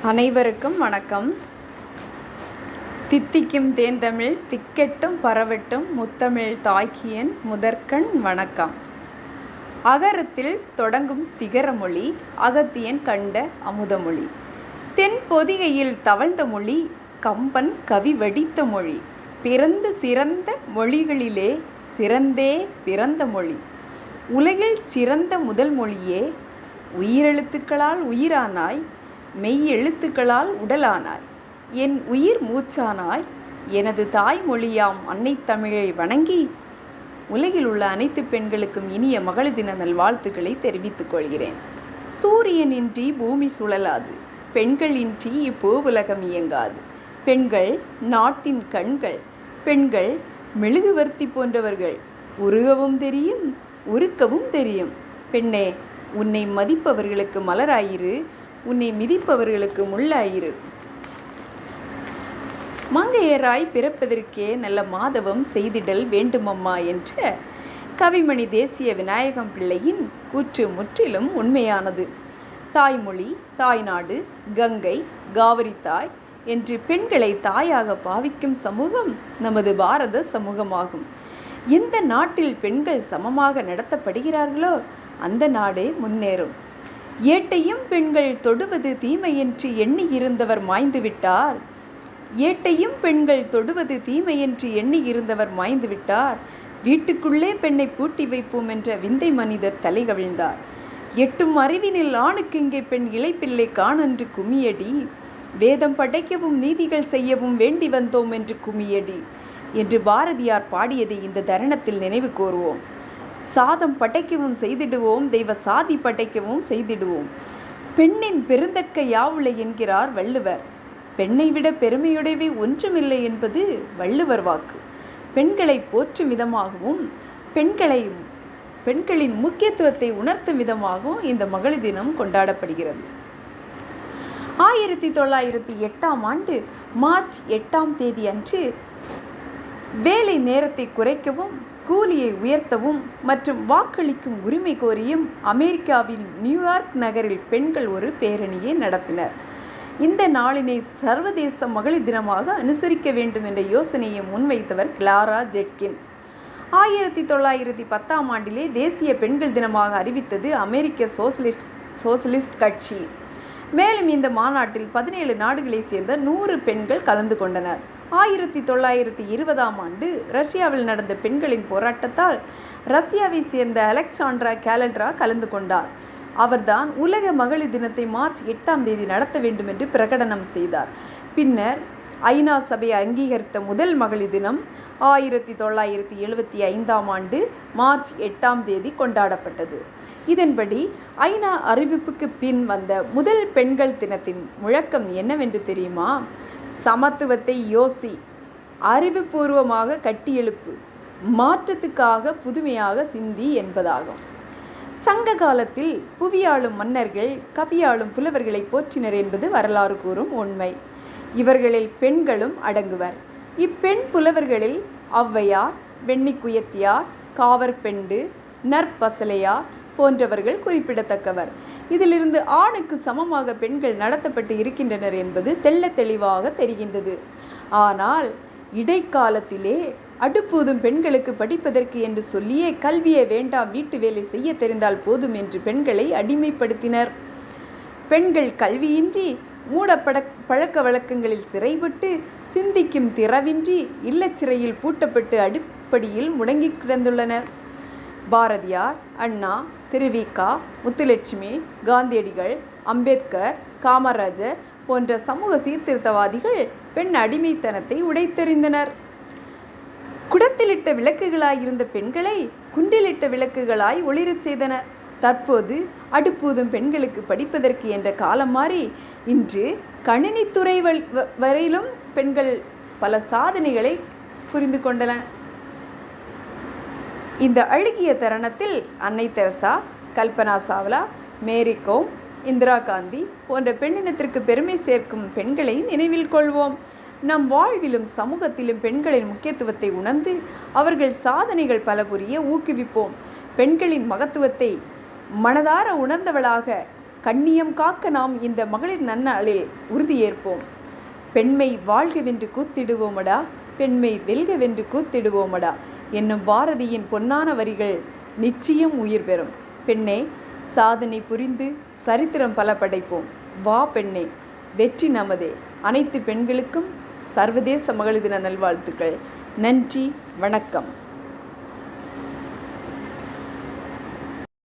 அனைவருக்கும் வணக்கம். தித்திக்கும் தேன்தமிழ் திக்கெட்டும் பரவட்டும் முத்தமிழ் தாய்க்கியன் முதற்கண் வணக்கம். அகரத்தில் தொடங்கும் சிகரமொழி அகத்தியன் கண்ட அமுதமொழி. தென் பொதிகையில் தவழ்ந்த மொழி கம்பன் கவி வடித்த மொழி. பிறந்து சிறந்த மொழிகளிலே சிறந்தே பிறந்த மொழி. உலகில் சிறந்த முதல் மொழியே. உயிரெழுத்துக்களால் உயிரானாய், மெய் எழுத்துக்களால் உடலானாய், என் உயிர் மூச்சானாய். எனது தாய்மொழியாம் அன்னை தமிழை வணங்கி உலகில் உள்ள அனைத்து பெண்களுக்கும் இனிய மகளிர் தின நல்வாழ்த்துக்களை தெரிவித்துக் கொள்கிறேன். சூரியனின்றி பூமி சுழலாது, பெண்களின்றி இப்பூவுலகம் இயங்காது. பெண்கள் நாட்டின் கண்கள், பெண்கள் மெழுகுவர்த்தி போன்றவர்கள். உருகவும் தெரியும், உருக்கவும் தெரியும். பெண்ணே, உன்னை மதிப்பவர்களுக்கு மலராயிரு, உன்னை மிதிப்பவர்களுக்கு முள்ளாயிரு. மங்கையராய் பிறப்பதற்கே நல்ல மாதவம் செய்திடல் வேண்டுமம்மா என்ற கவிமணி தேசிய விநாயகம் பிள்ளையின் கூற்று முற்றிலும் உண்மையானது. தாய்மொழி, தாய்நாடு, கங்கை, காவிரி தாய் என்று பெண்களை தாயாக பாவிக்கும் சமூகம் நமது பாரத சமூகமாகும். எந்த நாட்டில் பெண்கள் சமமாக நடத்தப்படுகிறார்களோ அந்த நாடே முன்னேறும். ஏட்டையும் பெண்கள் தொடுவது தீமையென்று எண்ணி இருந்தவர் மாய்ந்துவிட்டார். ஏட்டையும் பெண்கள் தொடுவது தீமையென்று எண்ணி இருந்தவர் மாய்ந்துவிட்டார். வீட்டுக்குள்ளே பெண்ணை பூட்டி வைப்போம் என்ற விந்தை மனிதர் தலைகவிழ்ந்தார். எட்டும் அறிவினில் ஆணுக்கு இங்கே பெண் இளைப்பிள்ளை காணென்று குமியடி. வேதம் படைக்கவும் நீதிகள் செய்யவும் வேண்டி வந்தோம் என்று குமியடி என்று பாரதியார் பாடியதை இந்த தருணத்தில் நினைவு கூறுவோம். சாதம் படைக்கவும் செய்திடுவோம், தெய்வ சாதி படைக்கவும் செய்திடுவோம். பெண்ணின் பெருந்தக்க யாவுளை என்கிறார் வள்ளுவர். பெண்ணை விட பெருமையுடையவை ஒன்றுமில்லை என்பது வள்ளுவர் வாக்கு. பெண்களை போற்றும் விதமாகவும் பெண்களின் முக்கியத்துவத்தை உணர்த்தும் விதமாகவும் இந்த மகளிர் தினம் கொண்டாடப்படுகிறது. 1908 மார்ச் 8 அன்று வேலை நேரத்தை குறைக்கவும், கூலியை உயர்த்தவும் மற்றும் வாக்களிக்கும் உரிமை கோரியும் அமெரிக்காவின் நியூயார்க் நகரில் பெண்கள் ஒரு பேரணியை நடத்தினர். இந்த நாளினை சர்வதேச மகளிர் தினமாக அனுசரிக்க வேண்டும் என்ற யோசனையை முன்வைத்தவர் கிளாரா ஜெட்கின். 1910 தேசிய பெண்கள் தினமாக அறிவித்தது அமெரிக்க சோசலிஸ்ட் கட்சி. மேலும் இந்த மாநாட்டில் 17 நாடுகளை சேர்ந்த 100 பெண்கள் கலந்து கொண்டனர். 1920 ரஷ்யாவில் நடந்த பெண்களின் போராட்டத்தால் ரஷ்யாவை சேர்ந்த அலெக்சாண்ட்ரா கேலண்ட்ரா கலந்து கொண்டார். அவர்தான் உலக மகளிர் தினத்தை மார்ச் 8 நடத்த வேண்டும் என்று பிரகடனம் செய்தார். பின்னர் ஐநா சபை அங்கீகரித்த முதல் மகளிர் தினம் 1975 மார்ச் 8 கொண்டாடப்பட்டது. இதன்படி ஐநா அறிவிப்புக்கு பின் வந்த முதல் பெண்கள் தினத்தின் முழக்கம் என்னவென்று தெரியுமா? சமத்துவத்தை யோசி, அறிவுபூர்வமாக கட்டியெழுப்பு, மாற்றத்துக்காக புதுமையாக சிந்தி என்பதாகும். சங்க காலத்தில் புவியாளும் மன்னர்கள் கவியாளும் புலவர்களை போற்றினர் என்பது வரலாறு கூறும் உண்மை. இவர்களில் பெண்களும் அடங்குவர். இப்பெண் புலவர்களில் ஔவையார், வெண்ணிக்குயத்தியார், காவற்பெண்டு, நற்பசலையார் போன்றவர்கள் குறிப்பிடத்தக்கவர். இதிலிருந்து ஆணுக்கு சமமாக பெண்கள் நடத்தப்பட்டு இருக்கின்றனர் என்பது தெள்ள தெளிவாக தெரிகின்றது. ஆனால் இடைக்காலத்திலே அடுப்பூதும் பெண்களுக்கு படிப்பதற்கு என்று சொல்லியே கல்வியே வேண்டாம், வீட்டு வேலை செய்ய தெரிந்தால் போதும் என்று பெண்களை அடிமைப்படுத்தினர். பெண்கள் கல்வியின்றி பழக்க வழக்கங்களில் சிறைப்பட்டு சிந்திக்கும் திறவின்றி இல்லச்சிறையில் பூட்டப்பட்டு அடிப்படியில் முடங்கி கிடந்துள்ளனர். பாரதியார், அண்ணா, திருவிக, முத்துலட்சுமி, காந்தியடிகள், அம்பேத்கர், காமராஜர் போன்ற சமூக சீர்திருத்தவாதிகள் பெண் அடிமைத்தனத்தை உடைத்தெறிந்தனர். குடத்திலிட்ட விளக்குகளாயிருந்த பெண்களை குண்டிலிட்ட விளக்குகளாய் ஒளிரச் செய்தனர். தற்போது அடுப்பூதும் பெண்களுக்கு படிப்பதற்கு என்ற காலம் மாறி இன்று கணினித்துறை வரையிலும் பெண்கள் பல சாதனைகளை புரிந்து கொண்டனர். இந்த அழுகிய தருணத்தில் அன்னை தெரசா, கல்பனா சாவ்லா, மேரி கோம், இந்திரா காந்தி போன்ற பெண்ணினத்திற்கு பெருமை சேர்க்கும் பெண்களை நினைவில் கொள்வோம். நம் வாழ்விலும் சமூகத்திலும் பெண்களின் முக்கியத்துவத்தை உணர்ந்து அவர்கள் சாதனைகள் பல புரிய ஊக்குவிப்போம். பெண்களின் மகத்துவத்தை மனதார உணர்ந்தவளாக கண்ணியம் காக்க நாம் இந்த மகளிர் நன்னாளில் உறுதியேற்போம். பெண்மை வாழ்கவென்று கூத்திடுவோமடா, பெண்மை வெல்கவென்று கூத்திடுவோமடா என்னும் பாரதியின் பொன்னான வரிகள் நிச்சயம் உயிர் பெறும். பெண்ணே, சாதனை புரிந்து சரித்திரம் பல படைப்போம். வா பெண்ணே, வெற்றி நமதே. அனைத்து பெண்களுக்கும் சர்வதேச மகளிர் தின நல்வாழ்த்துக்கள். நன்றி, வணக்கம்.